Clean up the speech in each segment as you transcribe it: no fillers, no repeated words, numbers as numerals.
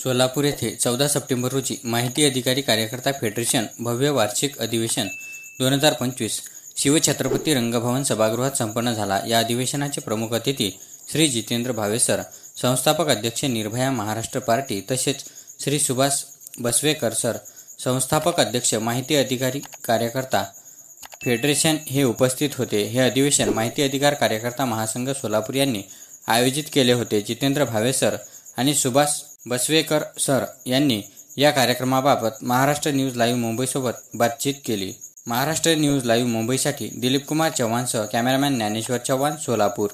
सोलापूर येथे 14 सप्टेंबर रोजी माहिती अधिकारी कार्यकर्ता फेडरेशन भव्य वार्षिक अधिवेशन 2025 शिवछत्रपती रंगभवन सभागृहात संपन्न झाला। या अधिवेशनाचे प्रमुख अतिथी श्री जितेंद्र भावे सर, संस्थापक अध्यक्ष निर्भया महाराष्ट्र पार्टी तसेच श्री सुभाष बसवेकर सर, संस्थापक अध्यक्ष माहिती अधिकारी कार्यकर्ता फेडरेशन हे उपस्थित होते। हे अधिवेशन माहिती अधिकार कार्यकर्ता महासंघ सोलापूर यांनी आयोजित केले होते। जितेंद्र भावे सर आणि सुभाष बसवेकर सर यांनी या कार्यक्रमाबाबत महाराष्ट्र न्यूज लाईव्ह मुंबईसोबत बातचीत केली। महाराष्ट्र न्यूज लाईव्ह मुंबईसाठी दिलीप कुमार चव्हाणसह cameraman Dnyaneshwar Chavan, Solapur.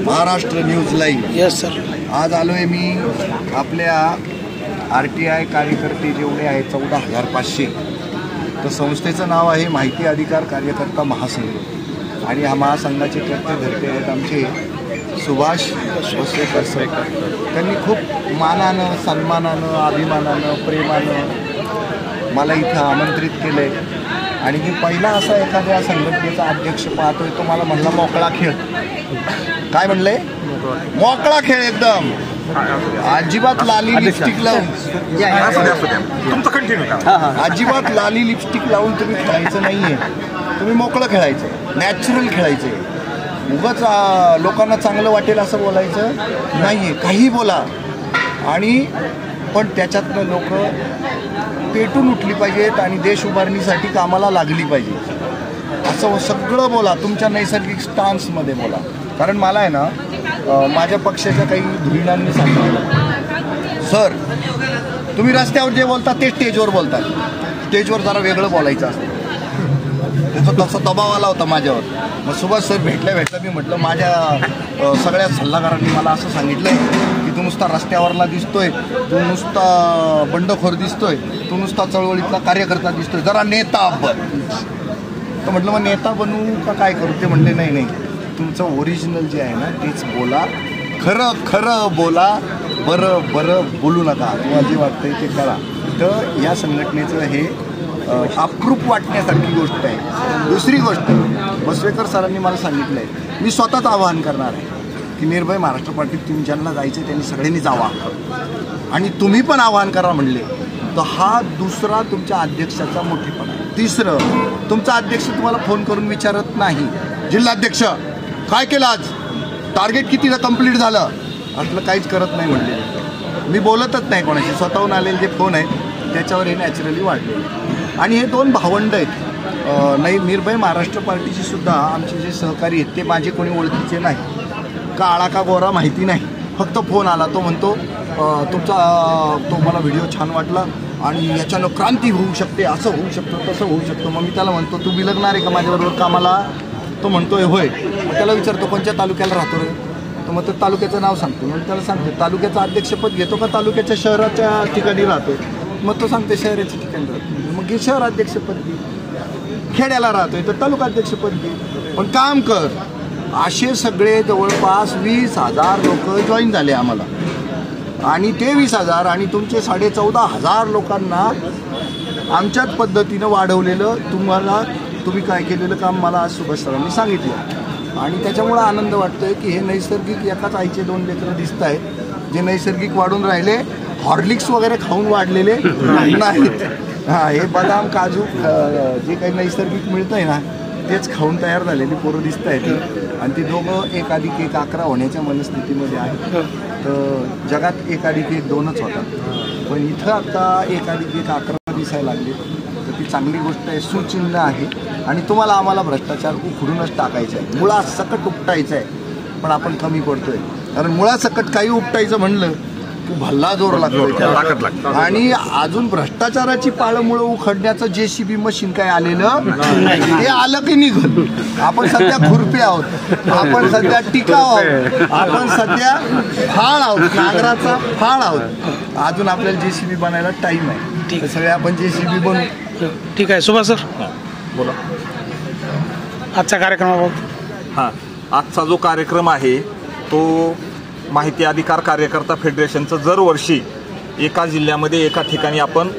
Maharashtra news live. Yes sir. आज आलोय मी आपल्या RTI कार्यकर्ते जेवढे आहेत 14,500, तर संस्थेचं नाव आहे माहिती अधिकार कार्यकर्ता महासंघ आणि हा महासंघाचे कर्ते धरते आहेत आमचे सुभाष बसवेकर सर। त्यांनी खूप मानानं, सन्मानानं, अभिमानानं, प्रेमानं मला इथं आमंत्रित केलंय आणि मी पहिला असा एखाद्या संघटनेचा अध्यक्ष पाहतोय तो मला म्हणला मोकळा खेळ। काय म्हणलंय? मोकळा खेळ एकदम, अजिबात लाली लिपस्टिक लावून, अजिबात लाली लिपस्टिक लावून तुम्ही खेळायचं नाहीये। तुम्ही मोकळं खेळायचं, नॅचरल खेळायचं। उगाच लोकांना चांगलं वाटेल असं बोलायचं नाहीये, काही बोला आणि पण त्याच्यातनं लोक पेटून उठली पाहिजेत आणि देश उभारणीसाठी कामाला लागली पाहिजे असं सगळं बोला। तुमच्या नैसर्गिक स्टान्समध्ये बोला। कारण मला आहे ना माझ्या पक्षाच्या काही धुरीणांनी सांगितलं, सर तुम्ही रस्त्यावर जे बोलता ते स्टेजवर बोलतात, स्टेजवर जरा वेगळं बोलायचं असतं। त्याचा तसा दबाव आला होता माझ्यावर। मग सुभाष सर भेटल्या मी म्हटलं माझ्या सगळ्या सल्लागारांनी मला असं सांगितलं की तू नुसता रस्त्यावरला दिसतोय, तू नुसता बंडखोर दिसतोय, तू नुसता चळवळीतला कार्यकर्ता दिसतोय, जरा नेता बन। तर म्हटलं मग नेता बनवू का काय करू? ते म्हणले नाही, तुमचं ओरिजिनल जे आहे ना तेच बोला, खरं खरं बोला, बरं बरं बोलू नका, तुम्हाला जे वाटतंय ते करा। तर या संघटनेचं हे अप्रूप वाटण्यासारखी गोष्ट आहे। दुसरी गोष्ट, बसवेकर सरांनी मला सांगितलं आहे, मी स्वतःच आवाहन करणार आहे की निर्भय महाराष्ट्र पार्टीत तुम्ही ज्यांना जायचं त्यांनी सगळ्यांनी जावा आणि तुम्ही पण आवाहन करा म्हणले। तर हा दुसरा तुमच्या अध्यक्षाचा मोठेपणा आहे। तिसरं, तुमचा अध्यक्ष तुम्हाला फोन करून विचारत नाही, जिल्हाध्यक्ष काय केलं आज, टार्गेट कितीला कंप्लीट झालं, असलं काहीच करत नाही म्हणले। मी बोलतच नाही कोणाशी, स्वतःहून आलेले जे फोन आहेत त्याच्यावर हे नॅचरली वाढले। आणि हे दोन भावंड आहेत, नाही निर्भय महाराष्ट्र पार्टीची सुद्धा आमचे जे सहकारी आहेत ते माझे कोणी ओळखीचे नाही, काळा का गोरा माहिती नाही, फक्त फोन आला तो म्हणतो तो मला व्हिडिओ छान वाटला आणि याच्यानं क्रांती होऊ शकते, असं होऊ शकतं, तसं होऊ शकतं। मग मी त्याला म्हणतो तू बिलगणार आहे का माझ्याबरोबर कामाला? तो म्हणतोय होय। मग त्याला विचारतो कोणत्या तालुक्याला राहतो रे? तर मग तो तालुक्याचं नाव सांगतो। मग त्याला सांगतो तालुक्याचं अध्यक्षपद घेतो का तालुक्याच्या शहराच्या ठिकाणी राहतो? मग तो सांगते शहराच्या ठिकाणी राहतो। मग हे शहराध्यक्षपद घे, खेड्याला राहतोय तर तालुकाध्यक्षपद घे, पण काम कर। असे सगळे जवळपास 20,000 लोक जॉईन झाले आम्हाला आणि ते 20,000 आणि तुमचे 14,500 लोकांना आमच्याच पद्धतीनं वाढवलेलं तुम्ही काय केलेलं काम मला आज सुभाष सरांनी सांगितलं आणि त्याच्यामुळं आनंद वाटतोय की हे नैसर्गिक एकाच आईचे 2 लेकरं दिसत आहेत जे नैसर्गिक वाढून राहिले, हॉर्लिक्स वगैरे खाऊन वाढलेले नाहीत। हे बदाम, काजू जे काही नैसर्गिक मिळतं आहे ना तेच खाऊन तयार झालेली पोरं दिसत आहेत आणि ती दोघं 1+1=11 होण्याच्या मनस्थितीमध्ये आहेत। तर जगात 1+1=2च होतात, पण इथं आता 1+1=11 दिसायला लागले, तर ती चांगली गोष्ट आहे, सुचिन्ह आहे। आणि तुम्हाला आम्हाला भ्रष्टाचार उखडूनच टाकायचा आहे, मुळासकट उपटायचं आहे, पण आपण कमी पडतोय। कारण मुळासकट काही उपटायचं म्हणलं की भल्ला जोर लागतो आणि अजून भ्रष्टाचाराची पाळंमुळं उखडण्याचं JCB मशीन काय आलेलं ते आलं की निघत। आपण सध्या खुरपे आहोत, आपण सध्या टिकाव आहोत, आपण सध्या फाळ आहोत, नांगराचा फाळ आहोत। अजून आपल्याला JCB बनायला टाईम आहे, सगळे आपण JCB बनवू। ठीक आहे सुभाष सर, बोला आजच्या कार्यक्रमाबाबत। आजचा जो कार्यक्रम आहे तो माहिती अधिकार कार्यकर्ता फेडरेशनचं दरवर्षी एका जिल्ह्यामध्ये एका ठिकाणी आपण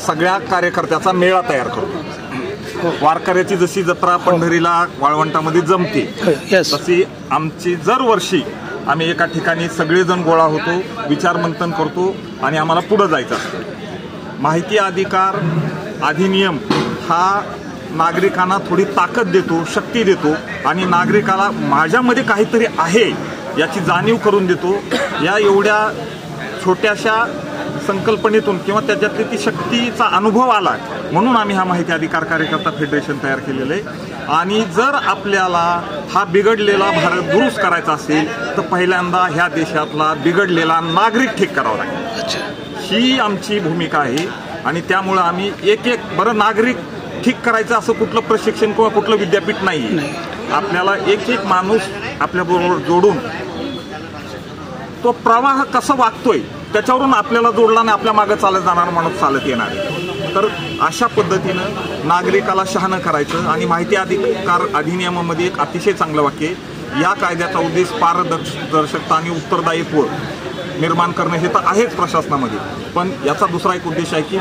सगळ्या कार्यकर्त्याचा मेळा तयार करतो। वारकऱ्याची जशी जत्रा पंढरीला वाळवंटामध्ये जमते तशी आमची दरवर्षी आम्ही एका ठिकाणी सगळेजण गोळा होतो, विचारमंथन करतो आणि आम्हाला पुढं जायचं असतं. माहिती अधिकार अधिनियम हा नागरिकांना थोडी ताकद देतो, शक्ती देतो आणि नागरिकाला माझ्यामध्ये काहीतरी आहे याची जाणीव करून देतो. या एवढ्या छोट्याशा संकल्पनेतून किंवा त्याच्यातली ती शक्तीचा अनुभव आला म्हणून आम्ही हा माहिती अधिकार कार्यकर्ता फेडरेशन तयार केलेलं आहे. आणि जर आपल्याला हा बिघडलेला भारत दुरुस्त करायचा असेल तर पहिल्यांदा ह्या देशातला बिघडलेला नागरिक ठीक करावा लागेल. ही आमची भूमिका आहे आणि त्यामुळं आम्ही बरं नागरिक ठीक करायचं असं कुठलं प्रशिक्षण किंवा कुठलं विद्यापीठ नाही. आपल्याला एक माणूस आपल्याबरोबर जोडून तो प्रवाह कसा वागतोय त्याच्यावरून आपल्याला जोडला आणि आपल्या मागे चालत जाणार माणूस चालत येणार. तर अशा पद्धतीनं नागरिकाला शहाणं करायचं. आणि माहिती अधिकार अधिनियमामध्ये एक अतिशय चांगलं वाक्य आहे, या कायद्याचा उद्देश पारदर्शकता आणि उत्तरदायित्व निर्माण करणं हे तर आहेच प्रशासनामध्ये, पण याचा दुसरा एक उद्देश आहे की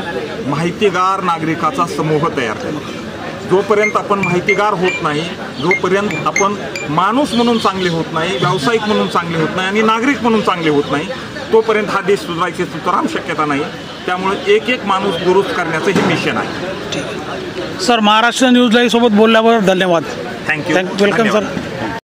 माहितीगार नागरिकाचा समूह तयार करणं. जोपर्यंत आपण माहितीगार होत नाही, जोपर्यंत आपण माणूस म्हणून चांगले होत नाही, व्यावसायिक म्हणून चांगले होत नाही आणि नागरिक म्हणून चांगले होत नाही, तोपर्यंत हा देश सुधारायची सुतराम शक्यता नाही. त्यामुळे एक माणूस दुरुस्त करण्याचं हे मिशन आहे. सर, महाराष्ट्र न्यूज लाईव्ह सोबत बोलल्याबद्दल धन्यवाद. थँक्यू. Welcome sir.